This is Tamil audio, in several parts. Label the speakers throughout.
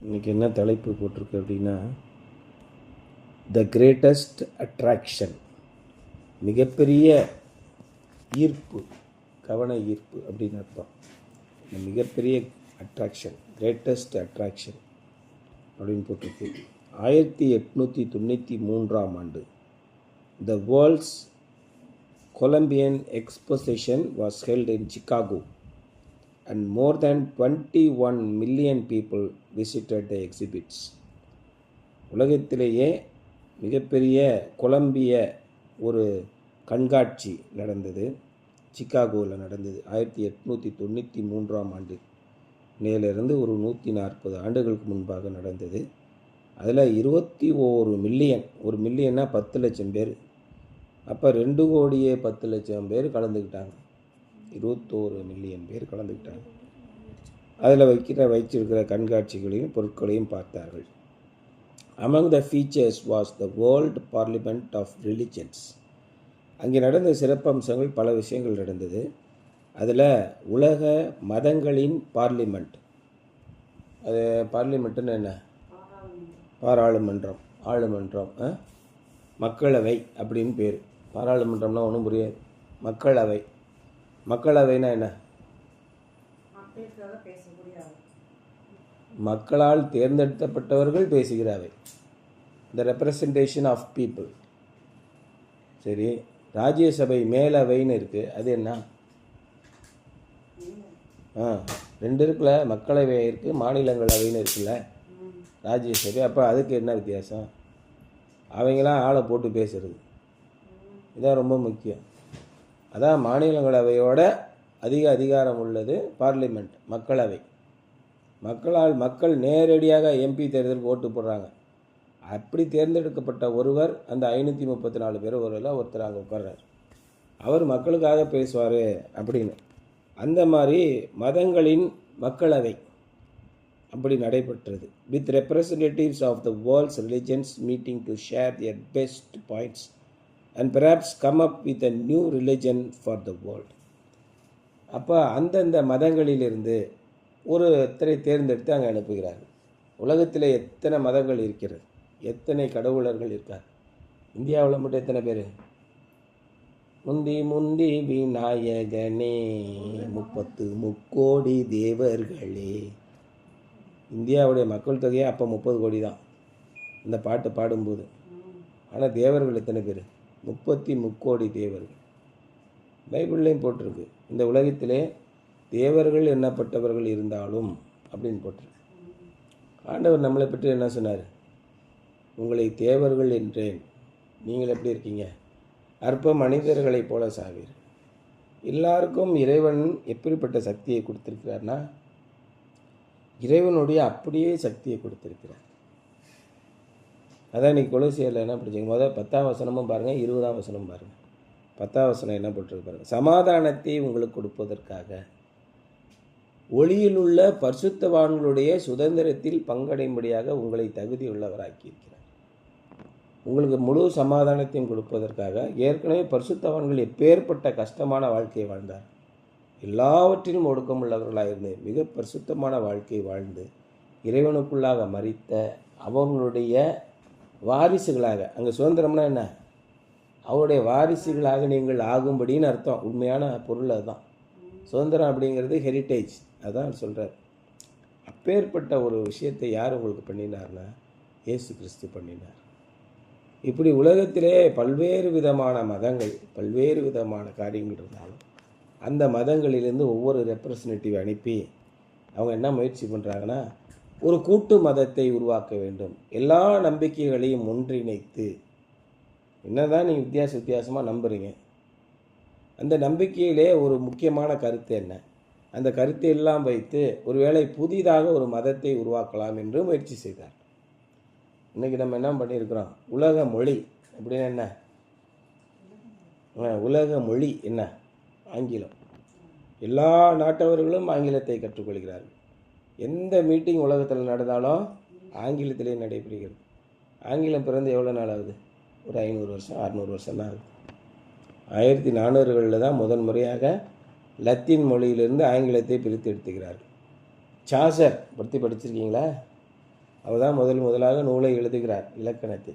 Speaker 1: இன்றைக்கி என்ன தலைப்பு போட்டிருக்கு அப்படின்னா, த கிரேட்டஸ்ட் அட்ராக்ஷன், மிகப்பெரிய ஈர்ப்பு, கவன ஈர்ப்பு அப்படின்னு அர்த்தம். இந்த மிகப்பெரிய அட்ராக்ஷன், கிரேட்டஸ்ட் அட்ராக்ஷன் அப்படின்னு போட்டிருக்கு. 1893ஆம் ஆண்டு the world's Columbian exposition was held in Chicago and more than 21 million people visited the exhibits. உலகத்திலேயே மிகப்பெரிய கொலம்பிய ஒரு கண்காட்சி நடந்தது, சிகாகோவில் நடந்தது. 1893ஆம் ஆண்டு நேரிலிருந்து ஒரு 140 ஆண்டுகளுக்கு முன்பாக நடந்தது. அதில் 21 மில்லியன், ஒரு மில்லியன்னா 10 லட்சம் பேர், அப்போ 2,10,00,000 பேர் கலந்துக்கிட்டாங்க. 21 மில்லியன் பேர் கலந்துக்கிட்டாங்க. அதில் வைச்சிருக்கிற கண்காட்சிகளையும் பொருட்களையும் பார்த்தார்கள். Among the features was the world parliament of religions. அங்கே நடந்த சிறப்பம்சங்கள், பல விஷயங்கள் நடந்தது. அதில் உலக மதங்களின் பார்லிமெண்ட், அது பார்லிமெண்ட்டுன்னு என்ன, பாராளுமன்றம், ஆளுமன்றம், மக்களவை அப்படின்னு பேர். பாராளுமன்றம்னா ஒன்றும் புரியாது. மக்களவை, மக்களவைனா என்ன, மக்களால் தேர்ந்தெடுக்கப்பட்டவர்கள் பேசுகிற அவை, த ரெப்ரசன்டேஷன் ஆஃப் பீப்புள். சரி, ராஜ்யசபை மேலவைன்னு இருக்குது, அது என்ன? ரெண்டு இருக்குல்ல, மக்களவை இருக்குது, மாநிலங்களவைன்னு இருக்குல்ல, ராஜ்யசபை. அப்போ அதுக்கு என்ன வித்தியாசம்? அவங்களாம் ஆளை போட்டு பேசுகிறது, இதான் ரொம்ப முக்கியம். அதான் மாநிலங்களவையோட அதிக அதிகாரம் உள்ளது பார்லிமெண்ட், மக்களவை. மக்கள் நேரடியாக எம்பி தேர்தலுக்கு ஓட்டு போடுறாங்க. அப்படி தேர்ந்தெடுக்கப்பட்ட ஒருவர் அந்த 534 பேர் ஒருத்தர் அங்கே உட்கார்றார், அவர் மக்களுக்காக பேசுவார் அப்படின்னு. அந்த மாதிரி மதங்களின் மக்களவை அப்படி நடைபெற்றது. With representatives of the world's religions meeting to share their best points and perhaps come up with a new religion for the world. அப்போ அந்தந்த மதங்களிலிருந்து ஒருத்தரை தேர்ந்தெடுத்து அங்கே அனுப்புகிறார்கள். உலகத்தில் எத்தனை மதங்கள் இருக்கிறது, எத்தனை கடவுளர்கள் இருக்கார்? இந்தியாவில் மட்டும் எத்தனை பேர்? முந்தி விநாயகனே 30 முக்கோடி தேவர்களே. இந்தியாவுடைய மக்கள் தொகையே அப்போ 30 கோடி தான் இந்த பாட்டு பாடும்போது. ஆனால் தேவர்கள் எத்தனை பேர்? 30 முக்கோடி தேவர்கள். பைபிள்லேயும் போட்டிருக்கு, இந்த உலகத்திலே தேவர்கள் எண்ணப்பட்டவர்கள் இருந்தாலும் அப்படின்னு போட்டிருக்கு. ஆண்டவர் நம்மளை பற்றி என்ன சொன்னார்? உங்களை தேவர்கள் என்றேன், நீங்கள் எப்படி இருக்கீங்க? அற்ப மனிதர்களைப் போல சாவீர். எல்லாருக்கும் இறைவன் எப்படிப்பட்ட சக்தியை கொடுத்திருக்கிறார்னா, இறைவனுடைய அப்படியே சக்தியை கொடுத்திருக்கிறார். அதான் இன்றைக்கி கொலோசியரில் என்ன படிச்சிங்க? முதல் 10ஆம் வசனமும் பாருங்கள், 20ஆம் வசனமும் பாருங்கள். 10ஆம் வசனம் என்ன போட்டிருக்கு பாருங்கள். சமாதானத்தை உங்களுக்கு கொடுப்பதற்காக ஒளியில் உள்ள பரிசுத்தவான்களுடைய சுதந்திரத்தில் பங்கடையும்படியாக உங்களை தகுதியுள்ளவராக்கியிருக்கிறார். உங்களுக்கு முழு சமாதானத்தையும் கொடுப்பதற்காக. ஏற்கனவே பரிசுத்தவான்கள் எப்பேற்பட்ட கஷ்டமான வாழ்க்கையை வாழ்ந்தார், எல்லாவற்றிலும் ஒடுக்கமுள்ளவர்களாக இருந்து மிக பரிசுத்தமான வாழ்க்கை வாழ்ந்து இறைவனுக்குள்ளாக மரித்த அவர்களுடைய வாரிசுகளாக, அங்கே சுதந்திரம்னா என்ன, அவருடைய வாரிசுகளாக நீங்கள் ஆகும்படின்னு அர்த்தம். உண்மையான பொருள் அதுதான். சுதந்திரம் அப்படிங்கிறது ஹெரிட்டேஜ், அதான் சொல்கிறார். அப்பேற்பட்ட ஒரு விஷயத்தை யார் உங்களுக்கு பண்ணினார்னா, இயேசு கிறிஸ்து பண்ணினார். இப்படி உலகத்திலே பல்வேறு விதமான மதங்கள், பல்வேறு விதமான காரியங்கள் இருந்தாலும் அந்த மதங்களிலிருந்து ஒவ்வொரு ரெப்ரசன்டேட்டிவ் அனுப்பி அவங்க என்ன முயற்சி பண்ணுறாங்கன்னா, ஒரு கூட்டு மதத்தை உருவாக்க வேண்டும். எல்லா நம்பிக்கைகளையும் ஒன்றிணைத்து, என்னதான் நீங்கள் வித்தியாசமாக நம்புகிறீங்க, அந்த நம்பிக்கையிலே ஒரு முக்கியமான கருத்து என்ன, அந்த கருத்தை எல்லாம் வைத்து ஒருவேளை புதிதாக ஒரு மதத்தை உருவாக்கலாம் என்று முயற்சி செய்தார். இன்றைக்கி நம்ம என்ன பண்ணியிருக்கிறோம்? உலக மொழி அப்படின்னா என்ன? உலக மொழி என்ன? ஆங்கிலம். எல்லா நாட்டவர்களும் ஆங்கிலத்தை கற்றுக்கொள்கிறார்கள். எந்த மீட்டிங் உலகத்தில் நடந்தாலும் ஆங்கிலத்திலே நடைபெறுகிறது. ஆங்கிலம் பிறந்து எவ்வளோ நாள் ஆகுது? ஒரு 500 வருஷம் 600 வருஷம் தான் ஆகுது. 1400களில் தான் முதன் முறையாக லத்தீன் மொழியிலிருந்து ஆங்கிலத்தை பிரித்து எடுத்துக்கிறார்கள். சாசர் பற்றி படிச்சிருக்கீங்களா? அவர் தான் முதலாக நூலை எழுதுகிறார், இலக்கணத்தை.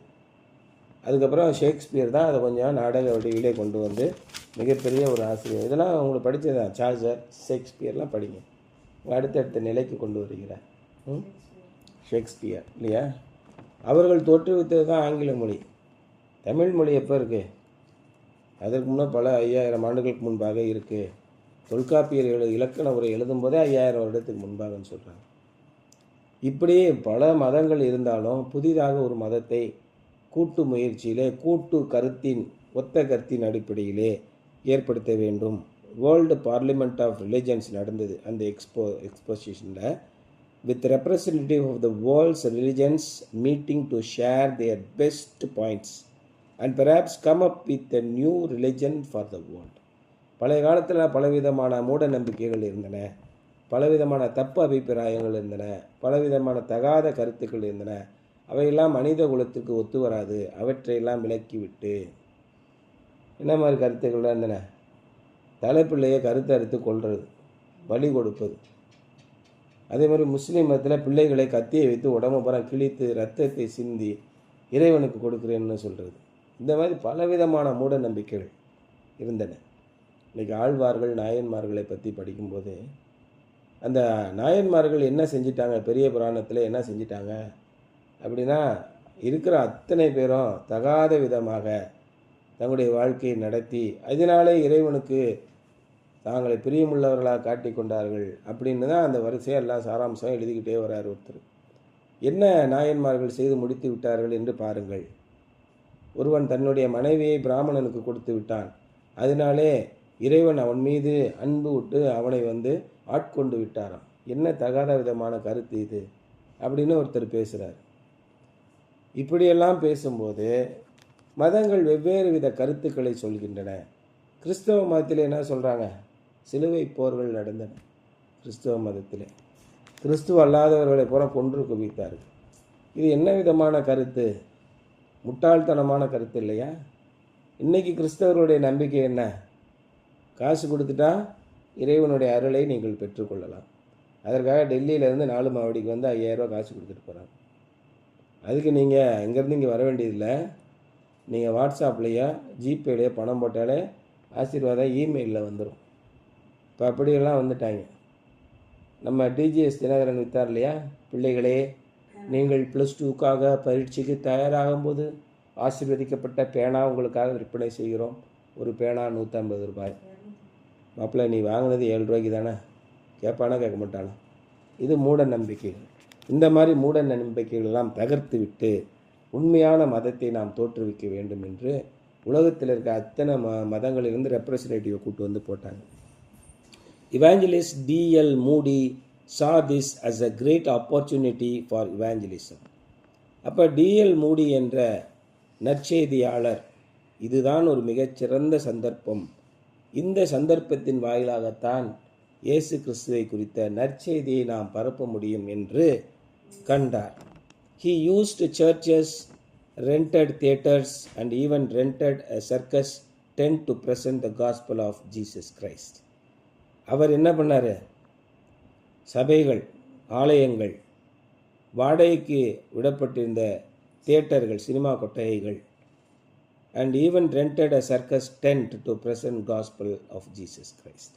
Speaker 1: அதுக்கப்புறம் ஷேக்ஸ்பியர் தான் அதை கொஞ்சம் நாடக வடிவிலே கொண்டு வந்து மிகப்பெரிய ஒரு ஆசிரியர். இதெல்லாம் உங்களுக்கு படித்ததான், சார்ஜர், ஷேக்ஸ்பியர்லாம் படிங்க. அடுத்தடுத்த நிலைக்கு கொண்டு வருகிறார் ஷேக்ஸ்பியர் இல்லையா. அவர்கள் தோற்றுவித்தது தான் ஆங்கில மொழி. தமிழ் மொழி எப்போ இருக்குது? அதற்கு முன்னே பல 5000 ஆண்டுகளுக்கு முன்பாக இருக்குது. தொல்காப்பியர் இலக்கண உரை எழுதும்போதே 5000 வருடத்துக்கு முன்பாகன்னு சொல்கிறாங்க. இப்படி பல மதங்கள் இருந்தாலும் புதிதாக ஒரு மதத்தை கூட்டு முயற்சியிலே, கூட்டு கருத்தின், ஒத்த கருத்தின் அடிப்படையிலே ஏற்படுத்த வேண்டும். வேர்ல்டு பார்லிமெண்ட் ஆஃப் ரிலிஜன்ஸ் நடந்தது அந்த எக்ஸ்போசிஷனில், with representative of the world's religions meeting to share their best points and perhaps come up with a new religion for the world. பழைய காலத்தில் பலவிதமான மூட நம்பிக்கைகள் இருந்தன, பலவிதமான தப்பு அபிப்பிராயங்கள் இருந்தன, பலவிதமான தகாத கருத்துக்கள் இருந்தன. அவையெல்லாம் மனித குலத்துக்கு ஒத்து வராது. அவற்றையெல்லாம் விலக்கிவிட்டு என்ன மாதிரி கருத்துக்கள்லாம் இருந்தன? தலைப்பிள்ளையை கருத்து அறுத்து கொள்வது, பலி கொடுப்பது. அதே மாதிரி முஸ்லீம் மதத்தில் பிள்ளைகளை கத்தியை வைத்து உடம்பு புறம் கிழித்து ரத்தத்தை சிந்தி இறைவனுக்கு கொடுக்குறேன்னு சொல்கிறது. இந்த மாதிரி பலவிதமான மூட நம்பிக்கைகள் இருந்தன. இன்றைக்கி ஆழ்வார்கள், நாயன்மார்களை பற்றி படிக்கும்போது அந்த நாயன்மார்கள் என்ன செஞ்சிட்டாங்க, பெரிய புராணத்தில் என்ன செஞ்சிட்டாங்க அப்படின்னா, இருக்கிற அத்தனை பேரும் தகாத விதமாக தங்களுடைய வாழ்க்கையை நடத்தி அதனாலே இறைவனுக்கு தாங்களை பிரியமுள்ளவர்களாக காட்டி கொண்டார்கள் அப்படின்னு தான் அந்த வரிசையெல்லாம் சாராம்சம் எழுதிக்கிட்டே வரார் ஒருத்தர். என்ன நாயன்மார்கள் செய்து முடித்து விட்டார்கள் என்று பாருங்கள். ஒருவன் தன்னுடைய மனைவியை பிராமணனுக்கு கொடுத்து விட்டான், அதனாலே இறைவன் அவன் மீது அன்பு விட்டு அவனை ஆட்கொண்டு விட்டாராம். என்ன தகாத விதமான கருத்து இது அப்படின்னு ஒருத்தர் பேசுகிறார். இப்படியெல்லாம் பேசும்போது மதங்கள் வெவ்வேறு வித கருத்துக்களை சொல்கின்றன. கிறிஸ்தவ மதத்தில் என்ன சொல்கிறாங்க? சிலுவை போர்கள் நடந்தன கிறிஸ்தவ மதத்தில். கிறிஸ்துவ அல்லாதவர்களை பூரா கொன்று குவித்தார்கள். இது என்ன விதமான கருத்து? முட்டாள்தனமான கருத்து இல்லையா? இன்றைக்கி கிறிஸ்தவர்களுடைய நம்பிக்கை என்ன? காசு கொடுத்துட்டா இறைவனுடைய அருளை நீங்கள் பெற்றுக்கொள்ளலாம். அதற்காக டெல்லியிலேருந்து 4 மாவடிக்கு 5000 ரூபா காசு கொடுத்துட்டு போகிறாங்க. அதுக்கு நீங்கள் இங்கேருந்து இங்கே வர வேண்டியதில்லை. நீங்கள் வாட்ஸ்அப்லேயோ ஜிபேலையோ பணம் போட்டாலே ஆசீர்வாதம் இமெயிலில் வந்துடும். இப்போ அப்படியெல்லாம் வந்துட்டாங்க. நம்ம டிஜிஎஸ் தினகரன் வித்தார் இல்லையா, பிள்ளைகளே நீங்கள் +2க்காக பரீட்சைக்கு தயாராகும்போது ஆசீர்வதிக்கப்பட்ட பேனா உங்களுக்காக விற்பனை செய்கிறோம். ஒரு பேனா 150 ரூபாய். மாப்பிள்ளை நீ வாங்கினது 7 ரூபாய்க்கு தானே, கேட்பானா கேட்க மாட்டானா? இது மூட நம்பிக்கைகள். இந்த மாதிரி மூட நம்பிக்கைகளெல்லாம் தகர்த்து விட்டு உண்மையான மதத்தை நாம் தோற்றுவிக்க வேண்டும் என்று உலகத்தில் இருக்க அத்தனை மதங்களிலிருந்து ரெப்ரசன்டேட்டிவை கூட்டு போட்டாங்க. Evangelist D.L. Moody saw this as a great opportunity for evangelism. அப்போ D.L. Moody என்ற நற்செய்தியாளர், இதுதான் ஒரு மிகச்சிறந்த சந்தர்ப்பம், இந்த சந்தர்ப்பத்தின் வாயிலாகத்தான் இயேசு கிறிஸ்துவை குறித்த நற்செய்தியை நாம் பரப்ப முடியும் என்று கண்டார். He used churches, rented theaters and even rented a circus tent to present the gospel of Jesus Christ. அவர் என்ன பண்ணார்? சபைகள், ஆலயங்கள், வாடகைக்கு விடப்பட்டிருந்த தியேட்டர்கள், cinema கொட்டகைகள், and even rented a circus tent to present gospel of Jesus Christ.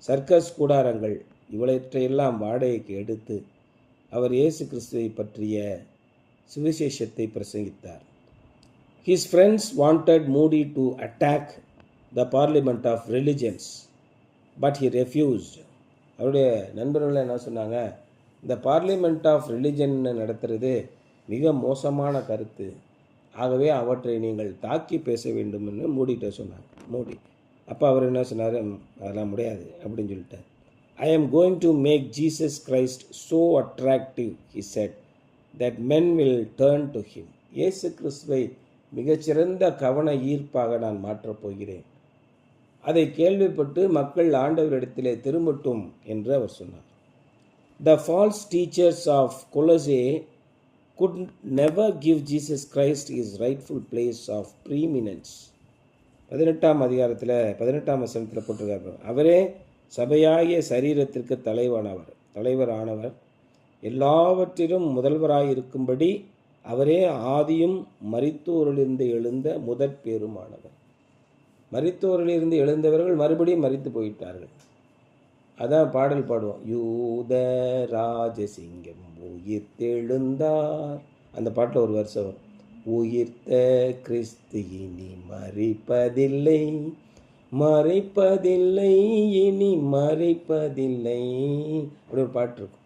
Speaker 1: Circus கூடாரங்கள் இவற்றையெல்லாம் வாடகைக்கு எடுத்து அவர் இயேசு கிறிஸ்துவை பற்றிய சுவிசேஷத்தை பிரசங்கித்தார். His friends wanted Moody to attack the Parliament of Religions, but he refused. அவருடைய நண்பர்கள் என்ன சொன்னாங்க? இந்த பார்லிமெண்ட் ஆஃப் ரிலிஜன் நடத்துறது மிக மோசமான கருத்து, ஆகவே அவற்றை நீங்கள் தாக்கி பேச வேண்டும் என்று மூடிகிட்ட சொன்னாங்க. மூடி அப்போ அவர் என்ன சொன்னார்? அதெல்லாம் முடியாது அப்படின்னு சொல்லிட்டார். I am going to make Jesus Christ so attractive, he said, that men will turn to him. இயேசு கிறிஸ்துவை மிகச்சிறந்த கவன ஈர்ப்பாக நான் மாற்றப் போகிறேன். அதை கேள்விப்பட்டு மக்கள் ஆண்டவரிடத்திலே திரும்பட்டும் என்று அவர் சொன்னார். The false teachers of Colossae could never give Jesus Christ his rightful place of preeminence. 18ஆம் அதிகாரத்தில் 18ஆம் வசனத்தில் போட்டிருக்காரு. அவரே சபையாகிய சரீரத்திற்கு தலைவரானவர். எல்லாவற்றிலும் முதல்வராய் இருக்கும்படி அவரே ஆதியும் மரித்தோரிலிருந்து எழுந்த முதற் பேருமானவர். மரித்தோரிலிருந்து எழுந்தவர்கள் மறுபடியும் மரித்து போயிட்டார்கள். அதான் பாடல் பாடுவோம், யூத ராஜசிங்கம் உயிர்த்தெழுந்தார். அந்த பாட்டில் ஒரு வருஷம் வரும், உயிர்த்த கிறிஸ்து இனி மரிப்பதில்லை, மறைப்பதில்லை, இனி மறைப்பதில்லை, அப்படி ஒரு பாட்டு இருக்கும்.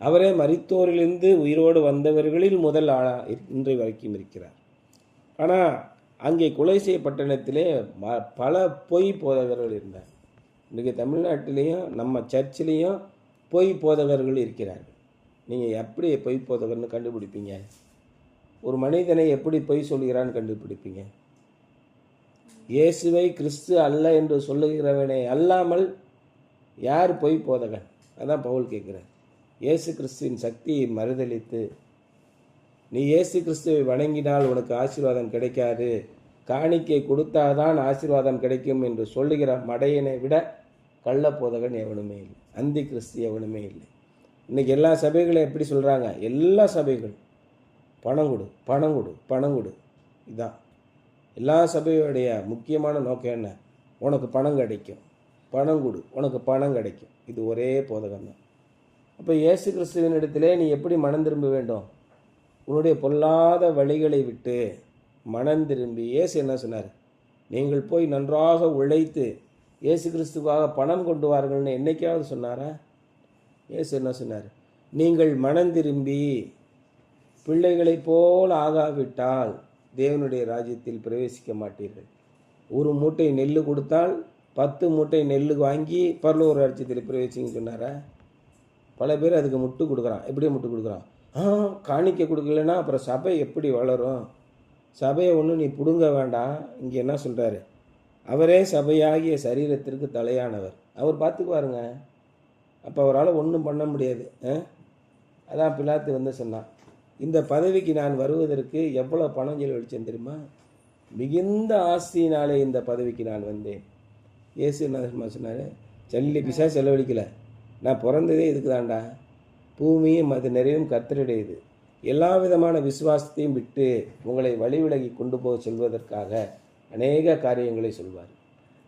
Speaker 1: அவரே மரித்தோரிலிருந்து உயிரோடு வந்தவர்களில் முதல் இன்றைய வரைக்கும் இருக்கிறார். ஆனால் அங்கே குலசை பட்டணத்திலே பல பொய் போதகர்கள் இருந்தார். இன்றைக்கு தமிழ்நாட்டிலையும் நம்ம சர்ச்சிலையும் பொய் போதகர்கள் இருக்கிறார்கள். நீங்கள் எப்படி பொய் போதகர்னு கண்டுபிடிப்பீங்க? ஒரு மனிதனை எப்படி பொய் சொல்கிறான்னு கண்டுபிடிப்பீங்க? இயேசுவை கிறிஸ்து அல்ல என்று சொல்லுகிறவனை அல்லாமல் யார் பொய் போதகன்? அதான் பவுல் கேட்குறார். இயேசு கிறிஸ்துவின் சக்தியை மறுதலித்து நீ இயேசு கிறிஸ்துவை வணங்கினால் உனக்கு ஆசீர்வாதம் கிடைக்காது, காணிக்கை கொடுத்தாதான் ஆசீர்வாதம் கிடைக்கும் என்று சொல்லுகிற மடையனை விட கள்ள போதகன் எவனுமே இல்லை, அந்தி கிறிஸ்து எவனுமே இல்லை. இன்றைக்கி எல்லா சபைகளும் எப்படி சொல்கிறாங்க? எல்லா சபைகளும் பணம் கொடு, பணம் கொடு, பணம் கொடு. இதுதான் எல்லா சபையோடைய முக்கியமான நோக்கம். என்ன? உனக்கு பணம் கிடைக்கும், பணம் கொடு, உனக்கு பணம் கிடைக்கும். இது ஒரே போதகம் தான். அப்போ இயேசு கிறிஸ்துவின் இடத்திலே நீ எப்படி மனம் திரும்ப வேண்டும்? உன்னுடைய பொல்லாத வழிகளை விட்டு மனம் திரும்பி. இயேசு என்ன சொன்னார்? நீங்கள் போய் நன்றாக உழைத்து இயேசு கிறிஸ்துவாக பணம் கொண்டு வார்கள்னு என்னைக்காவது சொன்னாரா? இயேசு என்ன சொன்னார்? நீங்கள் மனம் திரும்பி பிள்ளைகளைப் போல் ஆகாவிட்டால் தேவனுடைய ராஜ்யத்தில் பிரவேசிக்க மாட்டீர்கள். ஒரு மூட்டை நெல் கொடுத்தால் 10 மூட்டை நெல் வாங்கி பரலோக ராஜ்யத்தில் பிரவேசிங்கன்னு சொன்னாரா? பல பேர் அதுக்கு முட்டு கொடுக்குறான். எப்படி முட்டு கொடுக்குறான்? காணிக்க கொடுக்கலன்னா அப்புறம் சபை எப்படி வளரும்? சபையை ஒன்றும் நீ பிடுங்க வேண்டாம். இங்கே என்ன சொல்கிறாரு? அவரே சபையாகிய சரீரத்திற்கு தலையானவர், அவர் பார்த்துக்குவாருங்க. அப்போ அவரால் ஒன்றும் பண்ண முடியாது. அதான் பிலாத்து வந்து சொன்னான், இந்த பதவிக்கு நான் வருவதற்கு எவ்வளோ பணம் செலவழிச்சேன் தெரியுமா? மிகுந்த ஆஸ்தியினாலே இந்த பதவிக்கு நான் வந்தேன். இயேசு என்ன சொன்னார்? சல்லி பிசா செலவழிக்கலை, நான் பிறந்ததே இதுக்கு தாண்டா. பூமியும் அது நிறையும் கர்த்தருடையது. எல்லா விதமான விசுவாசத்தையும் விட்டு உங்களை வழி விலகி கொண்டு போக செல்வதற்காக அநேக காரியங்களை சொல்வார்.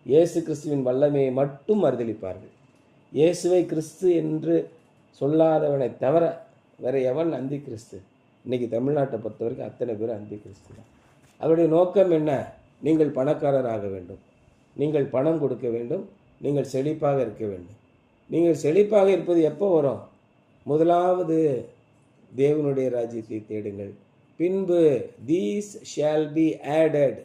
Speaker 1: இயேசு கிறிஸ்துவின் வல்லமையை மட்டும் மறுதலிப்பார்கள். இயேசுவை கிறிஸ்து என்று சொல்லாதவனை தவிர வேறு எவன் அந்தி கிறிஸ்து? இன்றைக்கி தமிழ்நாட்டை பொறுத்த வரைக்கும் அத்தனை பேர் அந்தி கிறிஸ்து தான். அவருடைய நோக்கம் என்ன? நீங்கள் பணக்காரராக வேண்டும், நீங்கள் பணம் கொடுக்க வேண்டும், நீங்கள் செழிப்பாக இருக்க வேண்டும். நீங்கள் செழிப்பாக இருப்பது எப்போ வரும்? முதலாவது தேவனுடைய ராஜ்யத்தை தேடுங்கள், பின்பு these shall be added.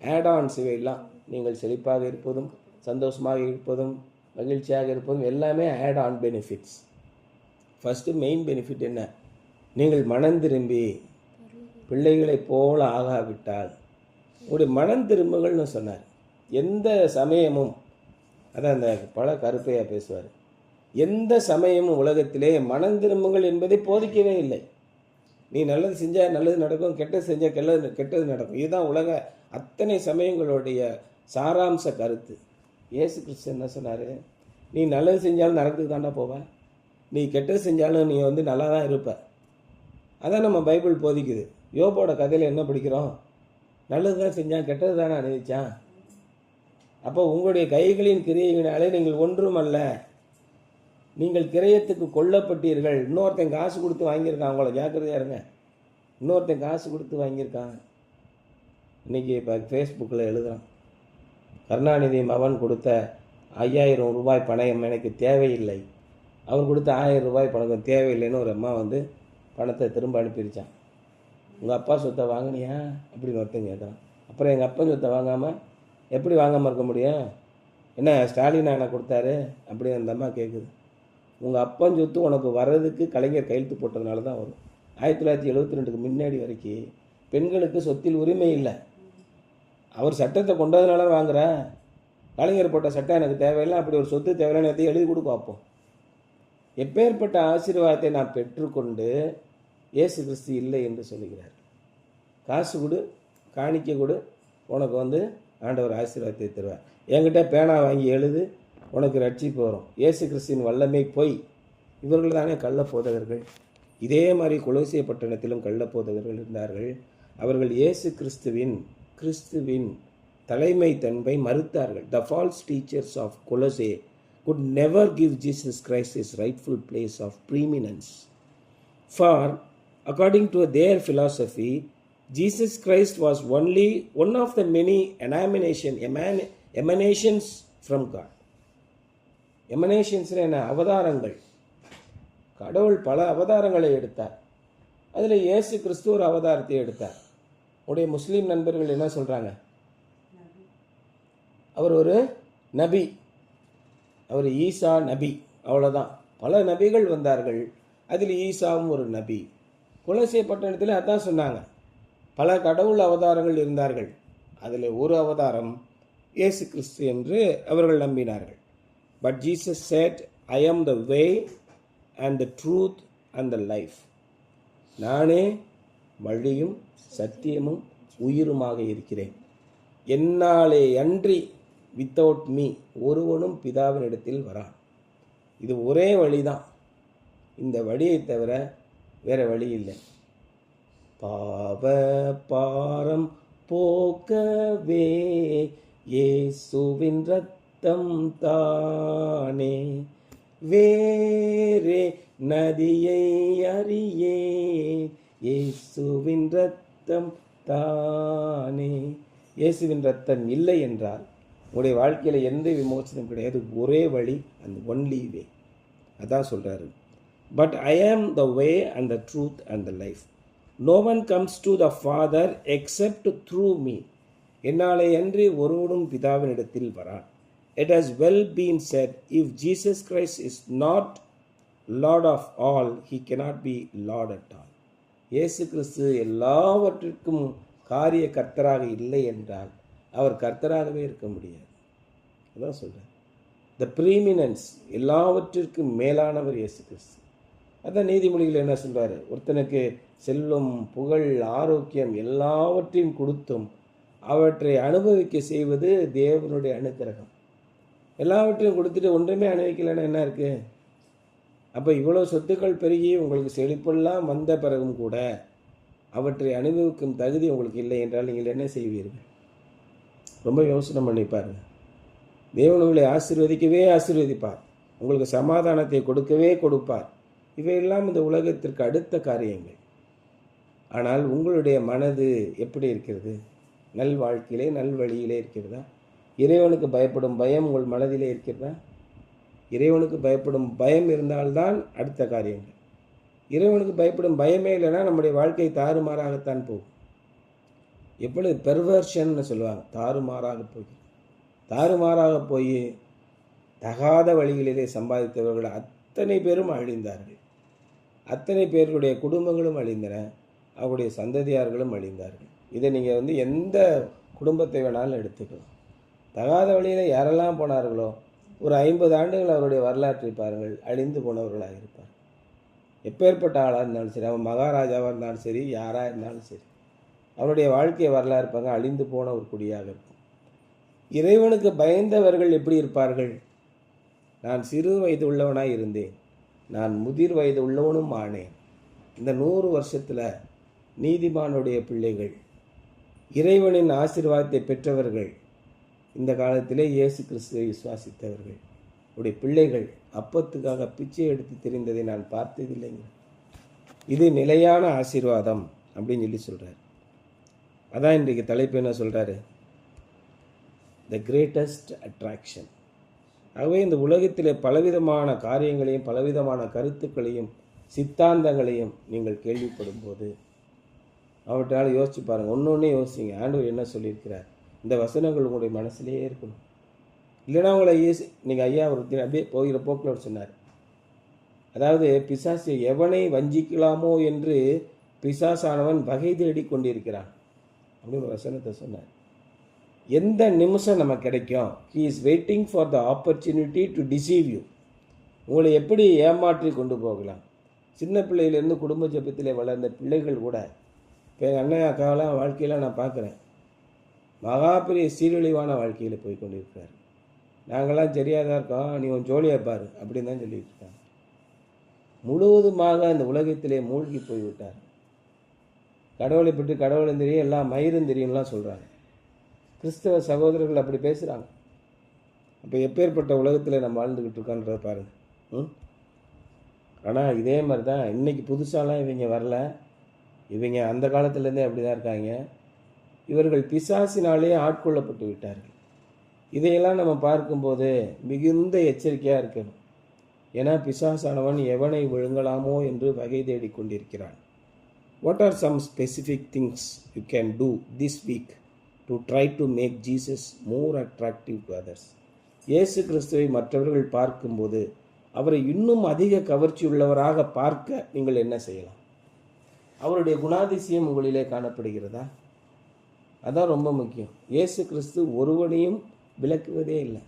Speaker 1: Add-ons இவையெல்லாம் நீங்கள் செழிப்பாக இருப்பதும் சந்தோஷமாக இருப்பதும் மகிழ்ச்சியாக இருப்பதும் எல்லாமே add on benefits. First main benefit என்ன? நீங்கள் மனம் திரும்பி பிள்ளைகளைப் போல ஆகாவிட்டால் உங்களுடைய மனம் திரும்புகள்னு சொன்னார். எந்த சமயமும், அதான் அந்த பல கருப்பையாக பேசுவார், எந்த சமயமும் உலகத்திலே மனம் திரும்புங்கள் என்பதை போதிக்கவே இல்லை. நீ நல்லது செஞ்சால் நல்லது நடக்கும், கெட்டது செஞ்சால் கெட்டது நடக்கும். இதுதான் உலக அத்தனை சமயங்களுடைய சாராம்ச கருத்து. இயேசு கிறிஸ்து என்ன சொன்னார்? நீ நல்லது செஞ்சாலும் நரகத்துக்கு தாண்டா போவ, நீ கெட்டது செஞ்சாலும் நீ நல்லா தான் இருப்ப. அதான் நம்ம பைபிள் போதிக்குது. யோபோட கதையில் என்ன படிக்கிறோம்? நல்லது தான் செஞ்சான், கெட்டது தானே அனுபவிச்சான். அப்போ உங்களுடைய கைகளின் கிரியையினாலே நீங்கள் ஒன்றும் அல்ல, நீங்கள் கிரயத்துக்கு கொல்லப்பட்டீர்கள். இன்னொருத்தன் காசு கொடுத்து வாங்கியிருக்கான், அவங்கள ஜாக்கிரதையாக இருங்க. இன்னொருத்தன் காசு கொடுத்து வாங்கியிருக்கான். இன்றைக்கி இப்போ ஃபேஸ்புக்கில் எழுதுகிறான், கருணாநிதி மகன் கொடுத்த 5000 ரூபாய் பணம் எனக்கு தேவையில்லை, அவர் கொடுத்த 1000 ரூபாய் பணம் தேவையில்லைன்னு ஒரு அம்மா வந்து பணத்தை திரும்ப அனுப்பிடுச்சான். உங்கள் அப்பா சொத்தை வாங்கினியா அப்படின்னு ஒருத்தன் கேட்குறான். அப்புறம் எங்கள் அப்பா சொத்தை வாங்காமல் எப்படி வாங்காமல் இருக்க முடியும்? என்ன ஸ்டாலின் அண்ணா கொடுத்தாரு அப்படி அந்த அம்மா கேட்குது. உங்கள் அப்பன் சொத்து உனக்கு வர்றதுக்கு கலைஞர் கையெழுத்து போட்டதுனால தான் வரும். 1972க்கு முன்னாடி வரைக்கும் பெண்களுக்கு சொத்தில் உரிமை இல்லை. அவர் சட்டத்தை கொண்டதுனால வாங்குற, கலைஞர் போட்ட சட்டம் எனக்கு தேவையில்லை, அப்படி ஒரு சொத்து தேவையில்லைன்னு எதையும் எழுதி கொடு பார்ப்போம். எப்பேற்பட்ட ஆசீர்வாதத்தை நான் பெற்றுக்கொண்டு இயேசு கிறிஸ்து இல்லை என்று சொல்லுகிறார். காசு கொடு, காணிக்க கொடு, உனக்கு வந்து ஆண்டவர் ஆசீர்வாதத்தை தருவார். என்கிட்ட பேனா வாங்கி எழுது, உனக்கு ரட்சிப்பு வரும். இயேசு கிறிஸ்துவின் வல்லமை பொய். இவர்கள் தானே கள்ள போதகர்கள். இதே மாதிரி கொலோசிய பட்டணத்திலும் கள்ள போதகர்கள் இருந்தார்கள். அவர்கள் இயேசு கிறிஸ்துவின் தலைமை தன்மை மறுத்தார்கள். The false teachers of Colossae could never give Jesus Christ his rightful place of preeminence. For according to their philosophy, Jesus Christ was only one of the many emanations from God. Emanations என்ன? அவதாரங்கள். கடவுள் பல அவதாரங்களை எடுத்தார். அதில் இயேசு கிறிஸ்து ஒரு அவதாரத்தை எடுத்தார். உடைய முஸ்லீம் நண்பர்கள் என்ன சொல்கிறாங்க? அவர் ஒரு நபி, அவர் ஈசா நபி, அவ்வளோதான். பல நபிகள் வந்தார்கள், அதில் ஈசாவும் ஒரு நபி. கொலோசிய பட்டணத்தில் அதான் சொன்னாங்க, பல கடவுள் அவதாரங்கள் இருந்தார்கள், அதில் ஒரு அவதாரம் இயேசு கிறிஸ்து என்று அவர்கள் நம்பினார்கள். But Jesus said, I am the way and the truth and the life. நானே வழியும் சத்தியமும் உயிருமாக இருக்கிறேன். என்னாலே அன்றி வித்தவுட் மீ ஒருவனும் பிதாவினிடத்தில் வரான். இது ஒரே வழிதான். இந்த வழியை தவிர வேற வழி இல்லை. பாவ பாரம் போக்கவே இயேசுவின் ரத்தம் தானே, வேறே நதியை அறியே இயேசுவின் ரத்தம் தானே. இயேசுவின் ரத்தம் இல்லை என்றால் உங்களுடைய வாழ்க்கையில் எந்த விமோசனம் கிடையாது. ஒரே வழி, அந்த ஒன்லி வே. அதான் சொல்கிறாரு. But I am the way and the truth and the life. No one comes to the Father except through me. என்னாலே அன்றி ஒருவனும் பிதாவினிடத்தில் வரான். It has well been said, if Jesus Christ is not Lord of all, he cannot be Lord at all. இயேசு கிறிஸ்து எல்லாவற்றிற்கும் காரிய கர்த்தராக இல்லை என்றால் அவர் கர்த்தராகவே இருக்க முடியாது. அதான் சொல்கிறேன். த ப்ரீமினன்ஸ், எல்லாவற்றிற்கும் மேலானவர் இயேசு கிறிஸ்து. அதான் நீதிமொழிகள் என்ன சொல்கிறாரு? ஒருத்தனுக்கு செல்வம், புகழ், ஆரோக்கியம் எல்லாவற்றையும் கொடுத்தும் அவற்றை அனுபவிக்க செய்வது தேவனுடைய அனுக்கிரகம். எல்லாவற்றையும் கொடுத்துட்டு ஒன்றுமே அனுபவிக்கலைன்னா என்ன இருக்குது? அப்போ இவ்வளோ சொத்துக்கள் பெருகி உங்களுக்கு செழிப்பெல்லாம் வந்த பிறகும் கூட அவற்றை அனுபவிக்கும் தகுதி உங்களுக்கு இல்லை என்றால் நீங்கள் என்ன செய்வீர்கள்? ரொம்ப யோசனை பண்ணிப்பார். தேவன் உங்களை ஆசீர்வதிக்கவே ஆசீர்வதிப்பார், உங்களுக்கு சமாதானத்தை கொடுக்கவே கொடுப்பார். இவையெல்லாம் இந்த உலகத்திற்கு அடுத்த காரியங்கள். ஆனால் உங்களுடைய மனது எப்படி இருக்கிறது? நல் வாழ்க்கையிலே நல் வழியிலே இருக்கிறதா? இறைவனுக்கு பயப்படும் பயம் உங்கள் மனதிலே இருக்கிறதா? இறைவனுக்கு பயப்படும் பயம் இருந்தால்தான் அடுத்த காரியங்கள். இறைவனுக்கு பயப்படும் பயமே இல்லைன்னா நம்முடைய வாழ்க்கை தாறுமாறாகத்தான் போகும். எப்படி பெர்வர்ஷன்னு சொல்லுவாங்க, தாறுமாறாக போய் தகாத வழிகளிலே சம்பாதித்தவர்கள் அத்தனை பேரும் அழிந்தார்கள். அத்தனை பேர்களுடைய குடும்பங்களும் அழிந்தன, அவருடைய சந்ததியார்களும் அழிந்தார்கள். இதை நீங்கள் எந்த குடும்பத்தை வேணாலும் எடுத்துக்கலாம். தகாத வழியில் யாரெல்லாம் போனார்களோ ஒரு 50 ஆண்டுகள் அவருடைய வரலாற்றை பாருங்கள், அழிந்து போனவர்களாக இருப்பார். எப்பேற்பட்ட ஆளாக இருந்தாலும் சரி, அவன் மகாராஜாவாக இருந்தாலும் சரி, யாராக இருந்தாலும் சரி, அவருடைய வாழ்க்கையை வரலாறு இருப்பாங்க, அழிந்து போன ஒரு குடியாக இருக்கும். இறைவனுக்கு பயந்தவர்கள் எப்படி இருப்பார்கள்? நான் சிறு வயது உள்ளவனாக இருந்தேன், நான் முதிர் வயது உள்ளவனும் ஆனேன். இந்த 100 வருஷத்தில் நீதிமானுடைய பிள்ளைகள், இறைவனின் ஆசீர்வாதத்தை பெற்றவர்கள், இந்த காலத்திலே இயேசு கிறிஸ்துவை விசுவாசித்தவர்கள், உடைய பிள்ளைகள் அப்பத்துக்காக பிச்சை எடுத்து தெரிந்ததை நான் பார்த்ததில்லைங்க. இது நிலையான ஆசீர்வாதம் அப்படின்னு சொல்கிறார். அதான் இன்றைக்கு தலைப்பு என்ன சொல்கிறாரு? The greatest attraction. ஆகவே இந்த உலகத்தில் பலவிதமான காரியங்களையும் பலவிதமான கருத்துக்களையும் சித்தாந்தங்களையும் நீங்கள் கேள்விப்படும் போது அவற்றால் யோசிச்சு பாருங்கள். ஒன்று யோசிங்க, ஆண்டவர் என்ன சொல்லியிருக்கிறார்? இந்த வசனங்கள் உங்களுடைய மனசுலேயே இருக்கணும். இல்லைனா உங்களை நீங்கள் ஐயா ஒரு அப்படியே போகிற போக்கில் சொன்னார். அதாவது பிசாசு எவனை வஞ்சிக்கலாமோ என்று பிசாசானவன் வகை தேடி கொண்டிருக்கிறான் அப்படின்னு ஒரு வசனத்தை சொன்னார். எந்த நிமிஷம் நமக்கு கிடைக்கும்? He is waiting for the opportunity to deceive you. உங்களை எப்படி ஏமாற்றி கொண்டு போகலாம்? சின்ன பிள்ளையிலேருந்து குடும்ப ஜெபத்தில் வளர்ந்த பிள்ளைகள் கூட இப்போ எங்கள் அண்ணன் அக்காவெல்லாம் வாழ்க்கையில் நான் பார்க்குறேன், மகா பெரிய சீரழிவான வாழ்க்கையில் போய் கொண்டிருக்கிறார். நாங்கள்லாம் சரியாக தான் இருக்கோம், நீ உன் ஜோலியாக பாரு அப்படின்னு தான் சொல்லிட்டு இருக்காங்க. முழுவதுமாக அந்த உலகத்திலே மூழ்கி போய்விட்டார். கடவுளை பற்றி கடவுளும் தெரியும், எல்லாம் மயிரும் தெரியும்லாம் சொல்கிறாங்க. கிறிஸ்தவ சகோதரர்கள் அப்படி பேசுகிறாங்க. அப்போ எப்பேற்பட்ட உலகத்தில் நம்ம வாழ்ந்துக்கிட்டு இருக்கோன்றதை பாருங்கள். ஆனால் இதே மாதிரி தான் இன்றைக்கி புதுசாலாம் இவங்க வரல. இவங்க அந்த காலத்துலேருந்தே அப்படி தான் இருக்காங்க. இவர்கள் பிசாசினாலே ஆட்கொள்ளப்பட்டு விட்டார்கள். இதையெல்லாம் நம்ம பார்க்கும்போது மிகுந்த எச்சரிக்கையாக இருக்கணும். ஏன்னா பிசாசானவன் எவனை விழுங்கலாமோ என்று வகை தேடி கொண்டிருக்கிறான். What are some specific things you can do this week to try to make Jesus more attractive to others? இயேசு கிறிஸ்துவை மற்றவர்கள் பார்க்கும்போது அவரை இன்னும் அதிக கவர்ச்சியுள்ளவராக பார்க்க நீங்கள் என்ன செய்யலாம்? அவருடைய குணாதிசயம் உங்களிலே காணப்படுகிறதா? அதான் ரொம்ப முக்கியம். இயேசு கிறிஸ்து ஒருவனையும் விலக்குவதே இல்லை,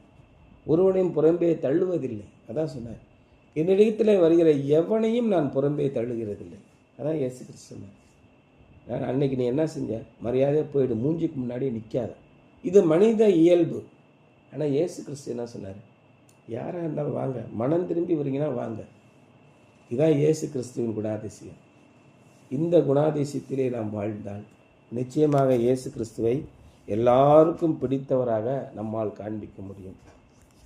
Speaker 1: ஒருவனையும் புறம்பே தள்ளுவதில்லை. அதான் சொன்னார், என்னிடத்தில் வருகிற எவனையும் நான் புறம்பே தள்ளுகிறதில்லை. அதான் இயேசு கிறிஸ்து சொன்னார். நான் அன்னைக்கு நீ என்ன செஞ்ச, மரியாதையாக போயிடு, மூஞ்சிக்கு முன்னாடி நிற்காத. இது மனித இயல்பு. ஆனால் இயேசு கிறிஸ்து என்ன சொன்னார், யாராக இருந்தாலும் வாங்க, மனம் திரும்பி வரீங்கன்னா வாங்க. இதான் இயேசு கிறிஸ்துவின் குணாதிசயம். இந்த குணாதிசயத்திலே நாம் வாழ்ந்தால் நிச்சயமாக இயேசு கிறிஸ்துவை எல்லாருக்கும் பிடித்தவராக நம்மால் காண்பிக்க முடியும்.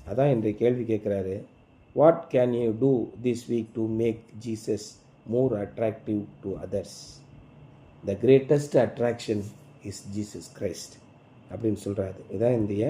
Speaker 1: அதான் இன்றைய கேள்வி கேட்குறாரு, what can you do this week to make Jesus more attractive to others? The greatest attraction is Jesus Christ அப்படின்னு சொல்கிறாரு. இதான் இந்திய